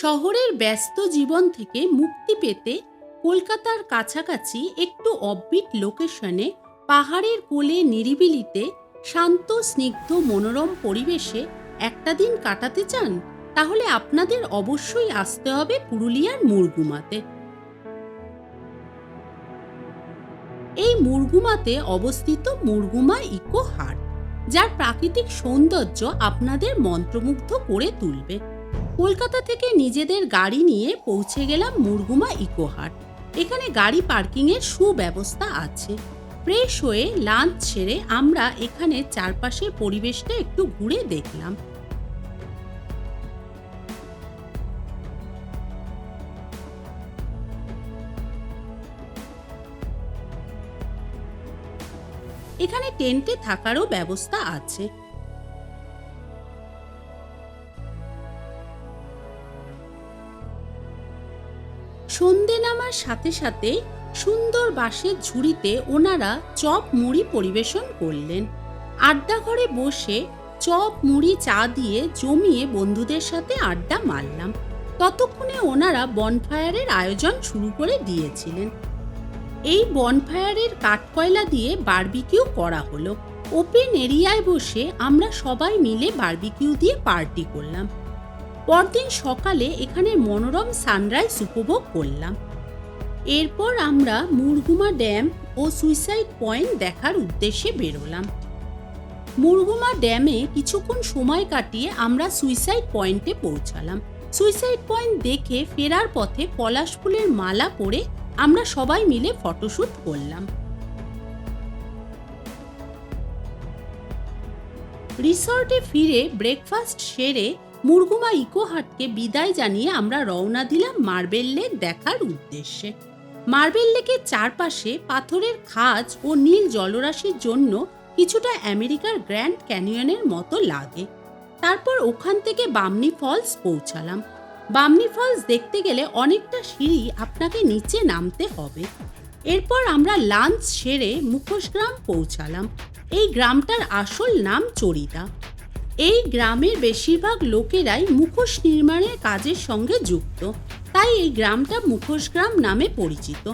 শহরের ব্যস্ত জীবন থেকে মুক্তি পেতে কলকাতার কাছাকাছি একটু অফবিট লোকেশনে পাহাড়ের কোলে নিরিবিলিতে শান্ত স্নিগ্ধ মনোরম পরিবেশে একটা দিন কাটাতে চান, তাহলে আপনাদের অবশ্যই আসতে হবে পুরুলিয়ার মুরগুমাতে। এই মুরগুমাতে অবস্থিত মুরগুমা ইকো হাট, যার প্রাকৃতিক সৌন্দর্য আপনাদের মন্ত্রমুগ্ধ করে তুলবে। কলকাতা থেকে নিজেদের গাড়ি নিয়ে পৌঁছে গেলাম মুরগুমা ইকো হাট। এখানে গাড়ি পার্কিংয়ের সুব্যবস্থা আছে। ফ্রেশ হয়ে লাঞ্চ ছেড়ে আমরা এখানে চারপাশের পরিবেশটা একটু ঘুরে দেখলাম। এখানে টেন্টে থাকারও ব্যবস্থা আছে। সন্ধে নামার সাথে সাথে সুন্দর বাঁশের ঝুড়িতে ওনারা চপ মুড়ি পরিবেশন করলেন। আড্ডা ঘরে বসে চপ মুড়ি চা দিয়ে জমিয়ে বন্ধুদের সাথে আড্ডা মারলাম। ততক্ষণে ওনারা বনফায়ারের আয়োজন শুরু করে দিয়েছিলেন। এই বনফায়ারের কাঠকয়লা দিয়ে বারবিকিউ করা হলো। ওপেন এরিয়ায় বসে আমরা সবাই মিলে বারবিকিউ দিয়ে পার্টি করলাম। পরদিন সকালে এখানে মনোরম সানরাইজ উপভোগ করলাম। এরপর আমরা মুরগুমা ড্যাম ও সুইসাইড পয়েন্ট দেখার উদ্দেশ্যে বেরোলাম। মুরগুমা ড্যামে কিছুক্ষণ সময় কাটিয়ে আমরা সুইসাইড পয়েন্টে পৌঁছালাম। সুইসাইড পয়েন্ট দেখে ফেরার পথে পলাশ ফুলের মালা পরে আমরা সবাই মিলে ফটোশ্যুট করলাম। রিসর্টে ফিরে ব্রেকফাস্ট সেরে মুরগুমা ইকো হাটকে বিদায় জানিয়ে আমরা রওনা দিলাম মার্বেল লেক দেখার উদ্দেশ্যে। মার্বেল লেকের চারপাশে পাথরের খাঁজ ও নীল জলরাশির জন্য কিছুটা আমেরিকার গ্র্যান্ড ক্যানিয়নের মতো লাগে। তারপর ওখান থেকে বামনি ফলস পৌঁছালাম। বামনি ফলস দেখতে গেলে অনেকটা সিঁড়ি আপনাকে নিচে নামতে হবে। এরপর আমরা লাঞ্চ সেরে মুখোশগ্রাম পৌঁছালাম। এই গ্রামটার আসল নাম চরিদা। এই গ্রামের বেশিরভাগ লোকেরাই মুখোশ নির্মাণের কাজের সঙ্গে যুক্ত, তাই এই গ্রামটা মুখোশগ্রাম নামে পরিচিত।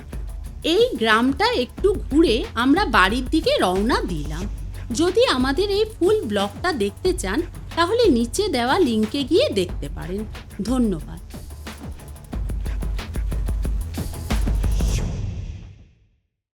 এই গ্রামটা একটু ঘুরে আমরা বাড়ির দিকে রওনা দিলাম। যদি আমাদের এই ফুল ব্লগটা দেখতে চান, তাহলে নিচে দেওয়া লিঙ্কে গিয়ে দেখতে পারেন। ধন্যবাদ।